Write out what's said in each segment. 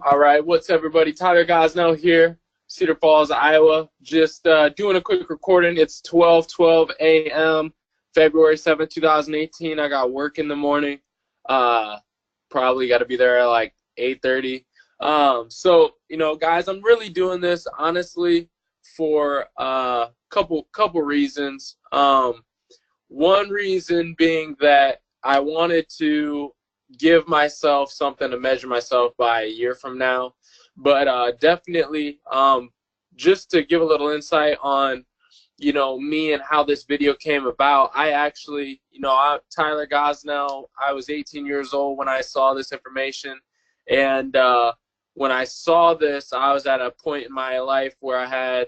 All right, what's everybody? Tyler Gosnell here, Cedar Falls, Iowa. Just doing a quick recording. It's 12:12 a.m., February 7th, 2018. I got work in the morning. Probably got to be there at like 8:30. So, guys, I'm really doing this, honestly, for a couple reasons. One reason being that I wanted to give myself something to measure myself by a year from now, but definitely just to give a little insight on me and how this video came about. I actually, I'm Tyler Gosnell. I was 18 years old when I saw this information, and when I saw this, I was at a point in my life where I had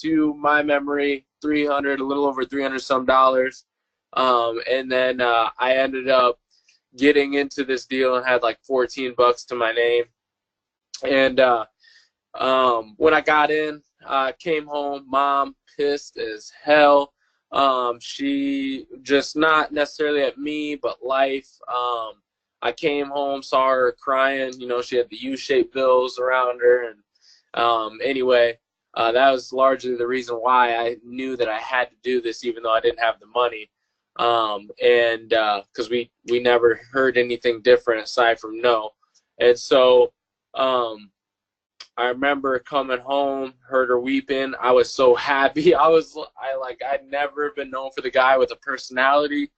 to my memory a little over $300 some, and then I ended up getting into this deal and had like 14 bucks to my name. And when I got in, came home, mom pissed as hell. She just not necessarily at me, but life. I came home, saw her crying. She had the U-shaped bills around her. And anyway, that was largely the reason why I knew that I had to do this, even though I didn't have the money. And because we never heard anything different aside from no. And so I remember coming home, heard her weeping. I was so happy. I'd never been known for the guy with a personality.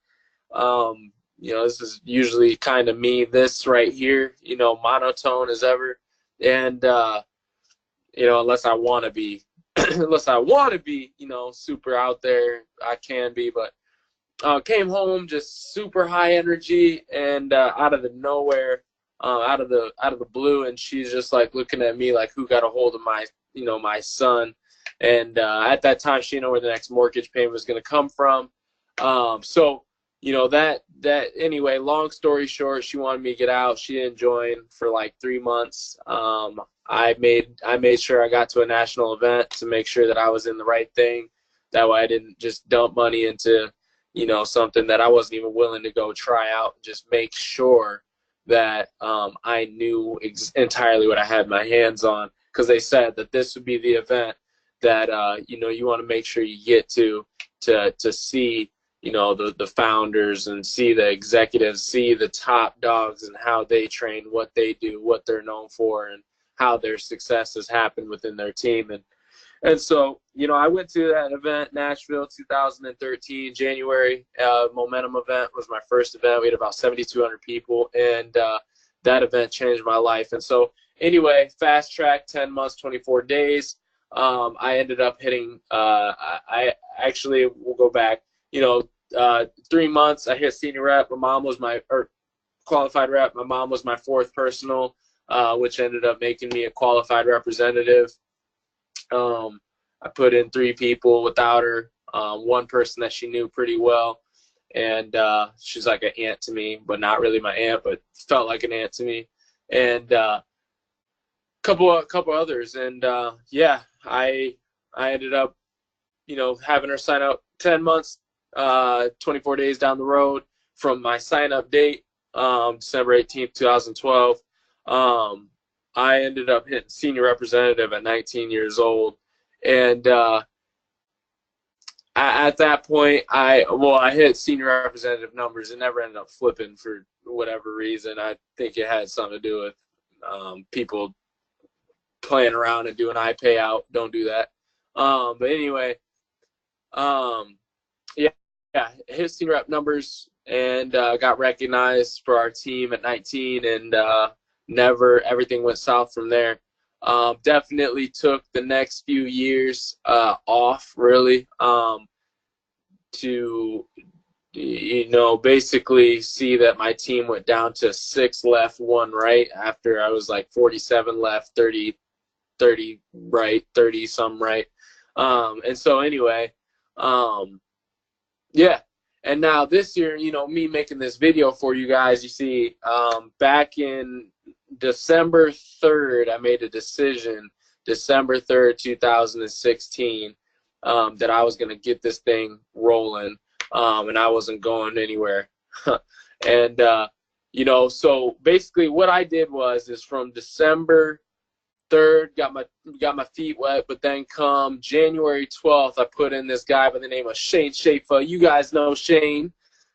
This is usually kind of me, this right here, monotone as ever. And unless I want to be super out there, I can be, but came home just super high energy and out of the nowhere, out of the blue, and she's just like looking at me like, who got a hold of my my son? And at that time, she didn't know where the next mortgage payment was going to come from. So that anyway, long story short, she wanted me to get out. She didn't join for like 3 months. I made sure I got to a national event to make sure that I was in the right thing. That way I didn't just dump money into something that I wasn't even willing to go try out. Just make sure that I knew entirely what I had my hands on, because they said that this would be the event that you want to make sure you get to see the founders and see the executives, see the top dogs and how they train, what they do, what they're known for, and how their successes happen within their team. And so, I went to that event, Nashville, 2013, January. Momentum event was my first event. We had about 7,200 people, and that event changed my life. And so, anyway, fast track, 10 months, 24 days. I ended up hitting, I actually will go back, 3 months, I hit senior rep. My mom was qualified rep. My mom was my fourth personal, which ended up making me a qualified representative. I put in 3 people without her, one person that she knew pretty well, and she's like an aunt to me, but not really my aunt, but felt like an aunt to me, and couple others. And yeah, I ended up having her sign up 10 months, 24 days down the road from my sign up date, December 18th, 2012. I ended up hitting senior representative at 19 years old. And at that point, I hit senior representative numbers and never ended up flipping for whatever reason. I think it had something to do with people playing around and doing I pay out. Don't do that. But anyway, yeah, hit senior rep numbers and got recognized for our team at 19, and everything went south from there. Definitely took the next few years off, really, to basically see that my team went down to 6 left, 1 right, after I was like 47 left, 30 right, 30 some right. And so anyway, yeah. And now this year, me making this video for you guys, you see, back in December 3rd, I made a decision, December 3rd, 2016, that I was going to get this thing rolling, and I wasn't going anywhere. And You know, so basically what I did is from December 3rd, got my feet wet, but then come January 12th, I put in this guy by the name of Shane Schaefer. You guys know Shane.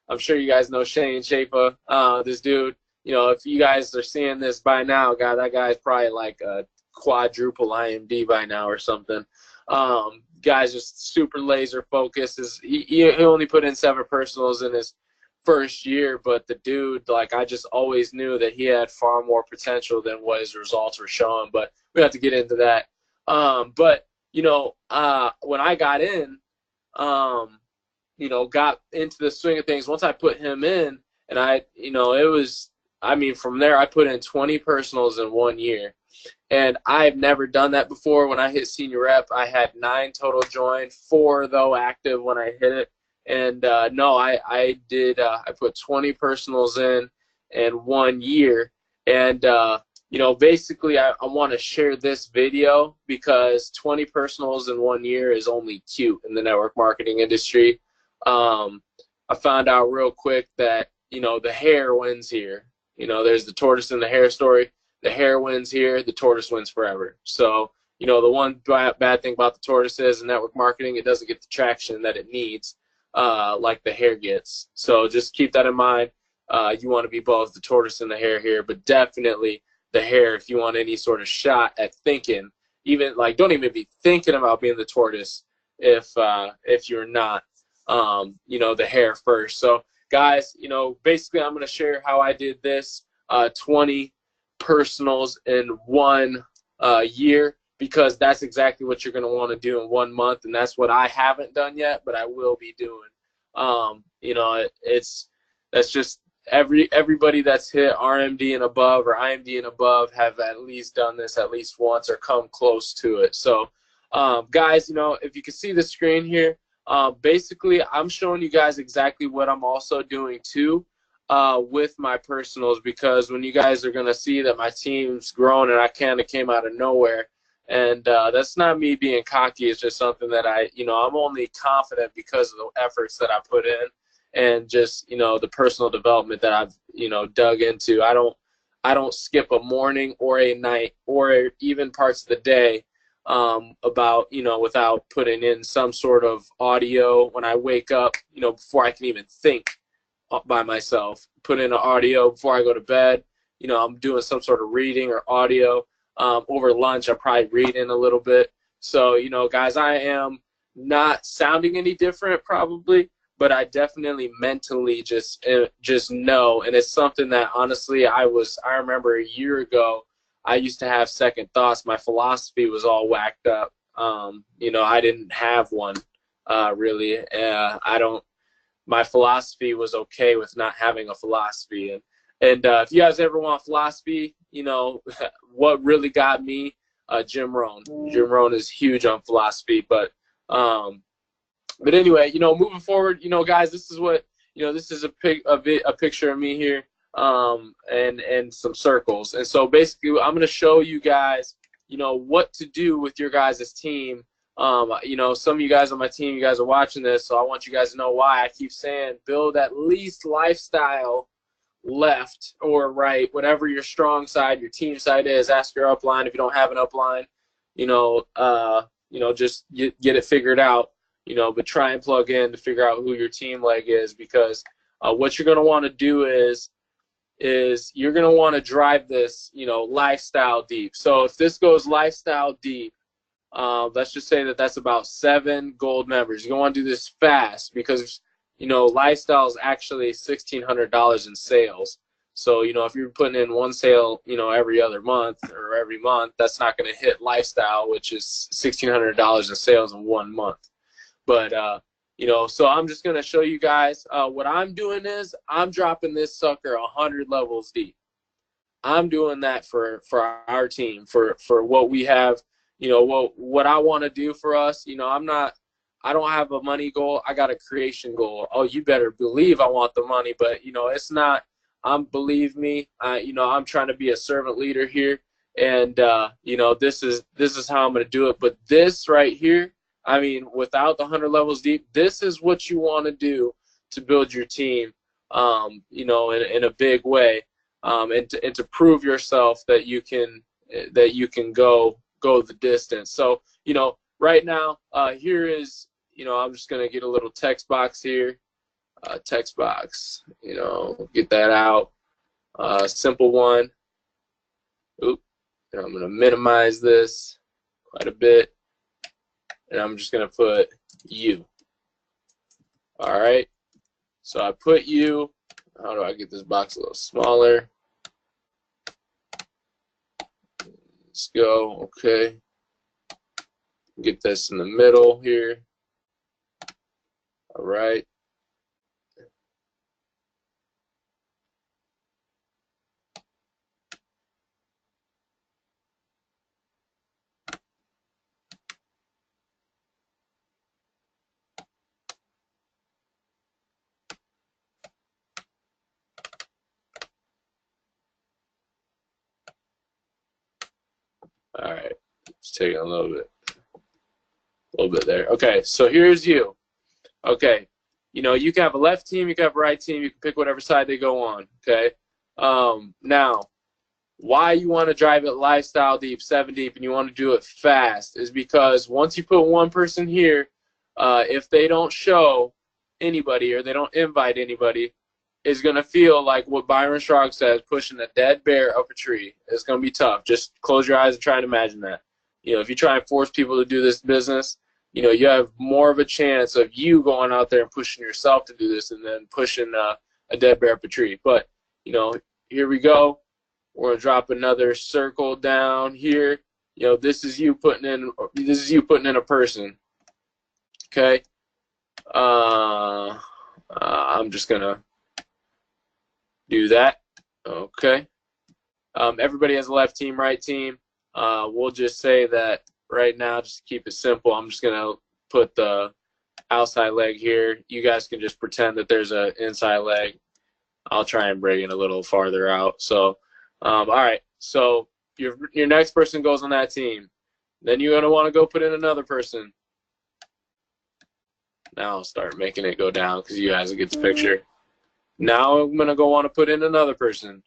I'm sure you guys know Shane Schaefer. This dude, you know, if you guys are seeing this by now, God, that guy's probably like a quadruple IMD by now or something. Guy's just super laser focused. He only put in 7 personals in his first year, but the dude, like, I just always knew that he had far more potential than what his results were showing, but we have to get into that. But, you know, when I got in, you know, got into the swing of things, once I put him in, and you know, it was, I mean, from there I put in 20 personals in 1 year. And I've never done that before. When I hit senior rep, I had 9 total joined, 4 though active when I hit it. And no, I did. I put 20 personals in 1 year. And you know, basically, I want to share this video because 20 personals in 1 year is only cute in the network marketing industry. I found out real quick that, you know, the hare wins here. You know, there's the tortoise and the hare story. The hare wins here, the tortoise wins forever. So, you know, the one bad thing about the tortoise is in network marketing, it doesn't get the traction that it needs, like the hare gets. So just keep that in mind. You want to be both the tortoise and the hare here, but definitely the hare if you want any sort of shot at thinking. Even, like, don't even be thinking about being the tortoise if you're not, you know, the hare first. So, guys, you know, basically I'm going to share how I did this 20 personals in 1 year, because that's exactly what you're going to want to do in 1 month, and that's what I haven't done yet, but I will be doing. You know, that's just everybody that's hit RMD and above or IMD and above have at least done this at least once or come close to it. So, guys, you know, if you can see the screen here, basically I'm showing you guys exactly what I'm also doing too. With my personals, because when you guys are going to see that my team's grown and I kind of came out of nowhere, and that's not me being cocky, it's just something that you know, I'm only confident because of the efforts that I put in and just, you know, the personal development that I've, you know, dug into. I don't skip a morning or a night or even parts of the day about, you know, without putting in some sort of audio when I wake up, you know, before I can even think by myself, put in an audio before I go to bed. You know, I'm doing some sort of reading or audio. Over lunch, I'm probably reading a little bit. So, you know, guys, I am not sounding any different probably, but I definitely mentally just know. And it's something that honestly I remember a year ago, I used to have second thoughts. My philosophy was all whacked up. You know, I didn't have one really. My philosophy was okay with not having a philosophy. And if you guys ever want philosophy, you know, what really got me, Jim Rohn. Jim Rohn is huge on philosophy. But anyway, you know, moving forward, you know, guys, this is what, you know, this is a picture of me here, and some circles. And so basically I'm going to show you guys, you know, what to do with your guys' team. You know, some of you guys on my team, you guys are watching this, so I want you guys to know why I keep saying build at least lifestyle left or right, whatever your strong side, your team side is. Ask your upline if you don't have an upline. You know, just get it figured out. You know, but try and plug in to figure out who your team leg is, because what you're going to want to do is you're going to want to drive this, you know, lifestyle deep. So if this goes lifestyle deep, let's just say that that's about 7 gold members. You're going to want to do this fast because, you know, lifestyle is actually $1,600 in sales. So, you know, if you're putting in 1 sale, you know, every other month or every month, that's not going to hit lifestyle, which is $1,600 in sales in 1 month. But, you know, so I'm just going to show you guys what I'm doing is I'm dropping this sucker 100 levels deep. I'm doing that for our team, for what we have. You know, what I want to do for us, you know, I don't have a money goal. I got a creation goal. Oh, you better believe I want the money, but, you know, it's not, believe me, you know, I'm trying to be a servant leader here. And, you know, this is how I'm going to do it. But this right here, I mean, without the 100 levels deep, this is what you want to do to build your team, you know, in a big way. and to prove yourself that you can go the distance. So, you know, right now, here is, you know, I'm just gonna get a little text box here, text box, you know, get that out, simple one. Oop, and I'm gonna minimize this quite a bit, and I'm just gonna put you. All right, so I put you. How do I get this box a little smaller? Let's go. Okay, get this in the middle here. All right. All right, just taking a little bit there. Okay, so here's you. Okay, you know, you can have a left team, you can have a right team, you can pick whatever side they go on. Okay, now, why you want to drive it lifestyle deep, 7 deep, and you want to do it fast is because once you put one person here, if they don't show anybody or they don't invite anybody, it's going to feel like what Byron Strong says, pushing a dead bear up a tree. It's going to be tough. Just close your eyes and try and imagine that. You know, if you try and force people to do this business, you know, you have more of a chance of you going out there and pushing yourself to do this and then pushing a dead bear up a tree. But, you know, here we go. We're gonna drop another circle down here. You know, this is you putting in a person. Okay. I'm just gonna do that. Okay. Everybody has a left team, right team. We'll just say that right now, just to keep it simple, I'm just gonna put the outside leg here. You guys can just pretend that there's an inside leg. I'll try and bring it a little farther out. So, all right. So your next person goes on that team. Then you're gonna want to go put in another person. Now I'll start making it go down because you guys will get the picture. Now I'm gonna go want to put in another person.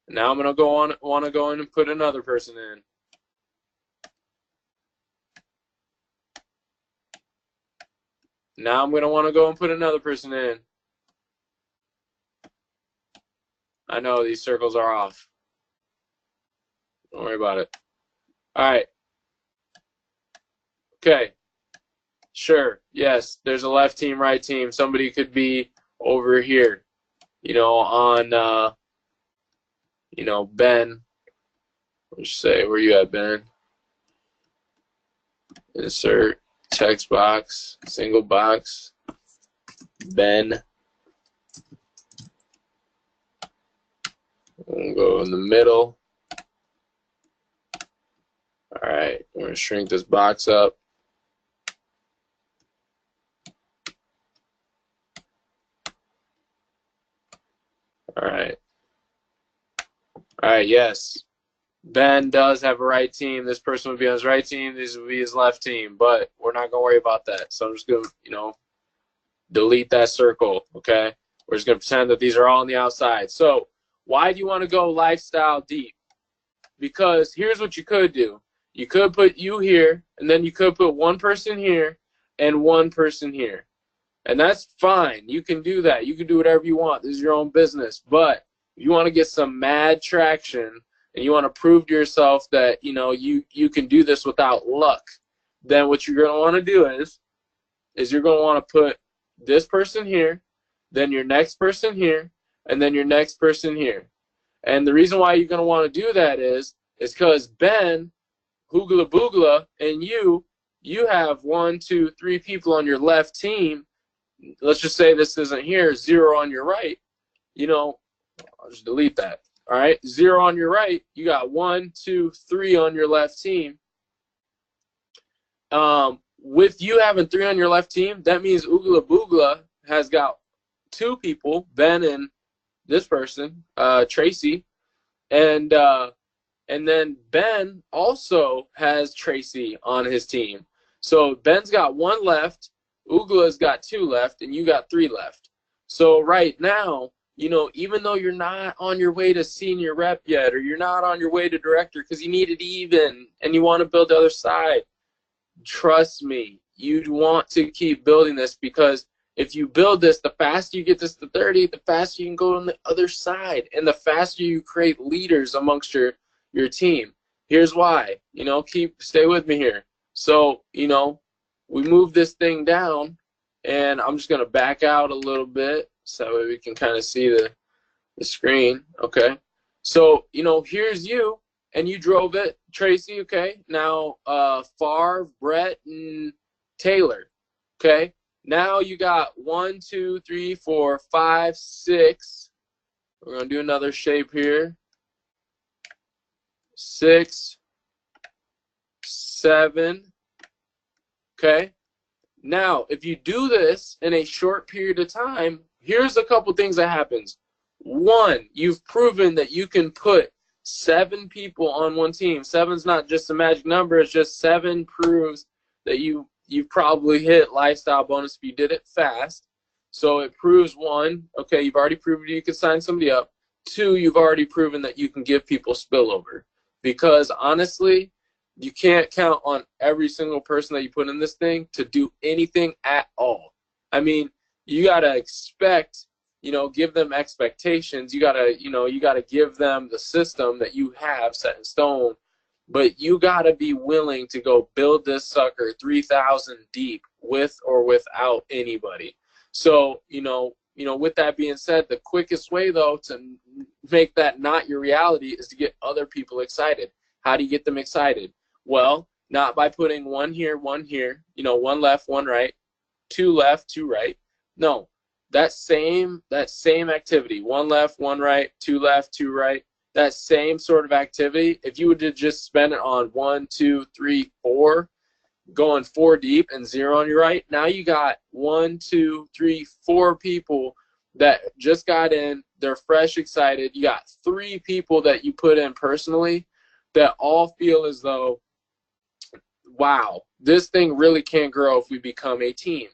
Now I'm gonna want to go in and put another person in. Now I'm gonna want to go and put another person in. I know these circles are off. Don't worry about it. All right. Okay. Sure. Yes. There's a left team, right team. Somebody could be over here. You know, on. You know, Ben. Let's say, where you at, Ben? Insert text box, single box. Ben. We'll go in the middle. All right, we're gonna shrink this box up. All right. All right, yes. Ben does have a right team. This person would be on his right team. This would be his left team, but we're not gonna worry about that. So I'm just gonna, you know, delete that circle, okay? We're just gonna pretend that these are all on the outside. So why do you want to go lifestyle deep? Because here's what you could do. You could put you here, and then you could put one person here and one person here. And that's fine. You can do that. You can do whatever you want. This is your own business. But if you want to get some mad traction and you want to prove to yourself that, you know, you can do this without luck, then what you're going to want to do is you're going to want to put this person here, then your next person here, and then your next person here. And the reason why you're going to want to do that is because Ben, Hoogla Boogla, and you have 1, 2, 3 people on your left team. Let's just say this isn't here, 0 on your right. You know, I'll just delete that. All right, 0 on your right. You got 1, 2, 3 on your left team. With you having 3 on your left team, that means Hoogla Boogla has got 2 people, Ben and this person, Tracy, and then Ben also has Tracy on his team. So Ben's got 1 left, Ugla's got 2 left, and you got 3 left. So right now, you know, even though you're not on your way to senior rep yet, or you're not on your way to director because you need it even and you want to build the other side, trust me, you'd want to keep building this, because if you build this, the faster you get this to 30, the faster you can go on the other side, and the faster you create leaders amongst your team. Here's why, you know, stay with me here. So, you know, we move this thing down, and I'm just going to back out a little bit so that way we can kind of see the screen. Okay. So, you know, here's you, and you drove it, Tracy. Okay. Now, Favre, Brett, and Taylor. Okay. Now you got 1, 2, 3, 4, 5, 6. We're going to do another shape here. 6, 7. Okay. Now, if you do this in a short period of time, here's a couple things that happens. 1, you've proven that you can put 7 people on one team. 7's not just a magic number. It's just 7 proves that you've probably hit lifestyle bonus if you did it fast. So it proves 1, okay, you've already proven you can sign somebody up. 2, you've already proven that you can give people spillover. Because honestly, you can't count on every single person that you put in this thing to do anything at all. I mean, you got to expect, you know, give them expectations. You got to, you know, you got to give them the system that you have set in stone. But you got to be willing to go build this sucker 3,000 deep with or without anybody. So, you know, with that being said, the quickest way, though, to make that not your reality is to get other people excited. How do you get them excited? Well, not by putting 1 here, you know, 1 left, 1 right, 2 left, 2 right. No, that same activity, 1 left, 1 right, 2 left, 2 right, that same sort of activity, if you would have just spend it on 1, 2, 3, 4, going 4 deep and 0 on your right, now you got 1, 2, 3, 4 people that just got in. They're fresh, excited. You got 3 people that you put in personally that all feel as though, wow, this thing really can grow if we become a team.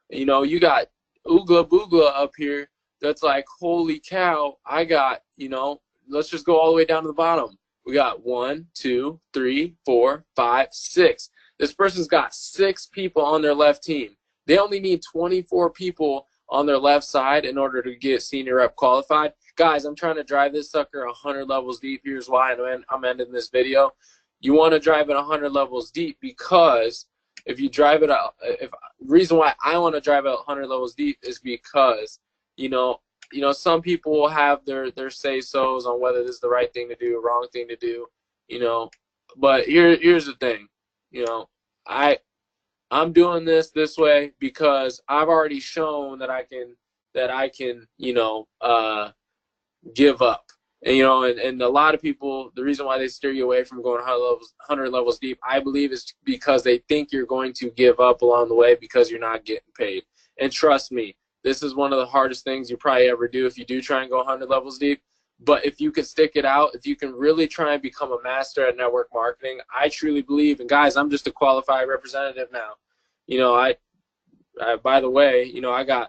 You know, you got Oogla Boogla up here that's like, holy cow, I got, you know, let's just go all the way down to the bottom. We got 1, 2, 3, 4, 5, 6. This person's got 6 people on their left team. They only need 24 people on their left side in order to get senior rep qualified. Guys, I'm trying to drive this sucker 100 levels deep. Here's why I'm ending this video. You want to drive it 100 levels deep because if you drive it, reason why I want to drive it 100 levels deep is because, you know, some people will have their say-sos on whether this is the right thing to do or wrong thing to do, you know. But here's the thing, you know, I'm doing this way because I've already shown that I can, you know, give up. And, you know, and a lot of people, the reason why they steer you away from going 100 levels deep, I believe, is because they think you're going to give up along the way because you're not getting paid. And trust me, this is one of the hardest things you probably ever do if you do try and go 100 levels deep. But if you can stick it out, if you can really try and become a master at network marketing, I truly believe, and guys, I'm just a qualified representative now. You know, I by the way, you know, I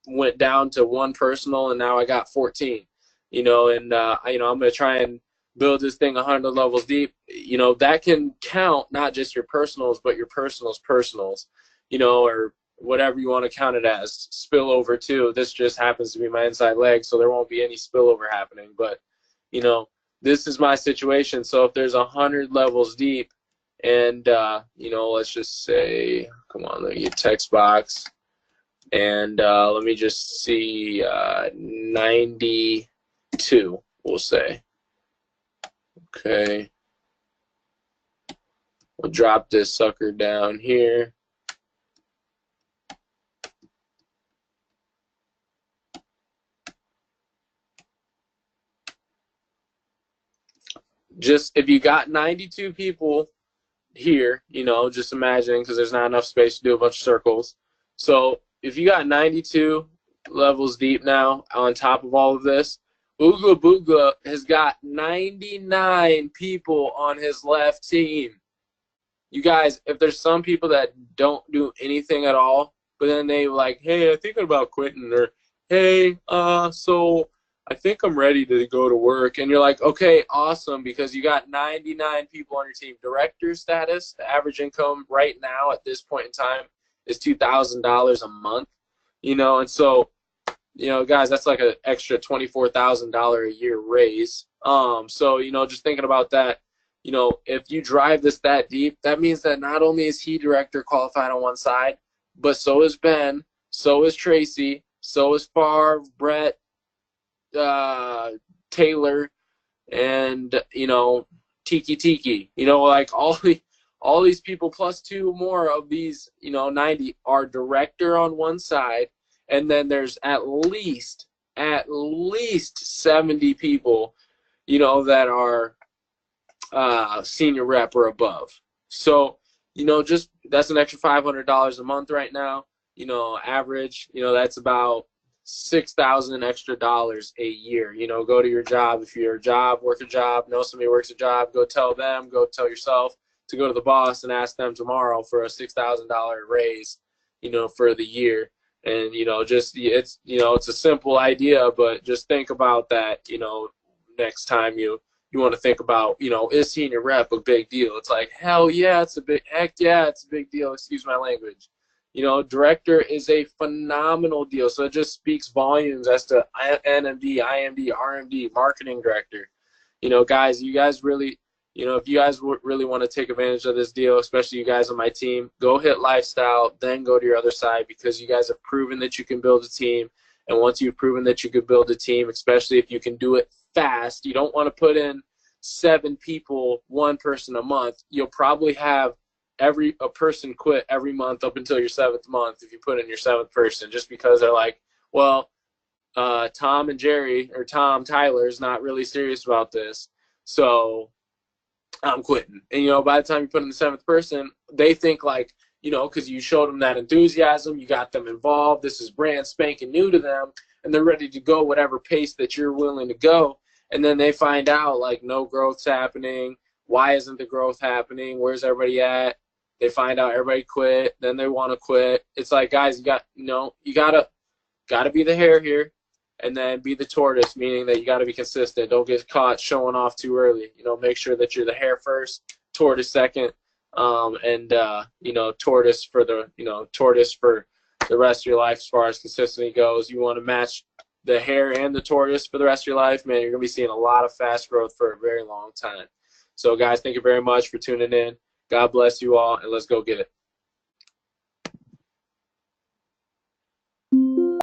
went down to 1 personal and now I got 14. You know, and you know, I'm going to try and build this thing 100 levels deep. You know, that can count not just your personals, but your personals, you know, or whatever you want to count it as. Spillover too. This just happens to be my inside leg, so there won't be any spillover happening. But, you know, this is my situation. So if there's 100 levels deep and, you know, let's just say, come on, let me get text box. And let me just see 92, we'll say. Okay. We'll drop this sucker down here. Just if you got 92 people here, you know, just imagine, because there's not enough space to do a bunch of circles. So if you got 92 levels deep now on top of all of this, Oogla Boogla has got 99 people on his left team. You guys, if there's some people that don't do anything at all but then they like, hey, I'm thinking about quitting, or hey, so I think I'm ready to go to work. And you're like, okay, awesome, because you got 99 people on your team. Director status, the average income right now at this point in time is $2,000 a month, and so, guys, that's like an extra $24,000 a year raise. So, just thinking about that, if you drive this that deep, that means that not only is he director qualified on one side, but so is Ben, so is Tracy, so is Favre, Brett, Taylor, and Tiki, like all these people plus two more of these 90 are director on one side, and then there's at least 70 people that are senior rep or above. So just that's an extra $500 a month right now. Average, that's about $6,000 extra dollars a year. Go to your job. If you're a job, work a job, know somebody works a job, go tell them, go tell yourself to go to the boss and ask them tomorrow for a $6,000 raise, for the year. And, just, it's a simple idea, but just think about that, next time you want to think about, is senior rep a big deal? It's like, heck yeah, it's a big deal. Excuse my language. Director is a phenomenal deal. So it just speaks volumes as to NMD, IMD, RMD, marketing director. Guys, you guys really, if you guys really want to take advantage of this deal, especially you guys on my team, go hit lifestyle, then go to your other side, because you guys have proven that you can build a team. And once you've proven that you could build a team, especially if you can do it fast, you don't want to put in 7 people, 1 person a month. You'll probably have a person quit every month up until your 7th month if you put in your 7th person, just because they're like, well, Tom Tyler is not really serious about this, so I'm quitting. And by the time you put in the 7th person, they think like, because you showed them that enthusiasm, you got them involved, this is brand spanking new to them, and they're ready to go whatever pace that you're willing to go. And then they find out like no growth's happening. Why isn't the growth happening? Where's everybody at? They find out everybody quit. Then they want to quit. It's like, guys, you gotta be the hare here, and then be the tortoise, meaning that you got to be consistent. Don't get caught showing off too early. Make sure that you're the hare first, tortoise second, and tortoise for the rest of your life as far as consistency goes. You want to match the hare and the tortoise for the rest of your life, man, you're gonna be seeing a lot of fast growth for a very long time. So, guys, thank you very much for tuning in. God bless you all, and let's go get it.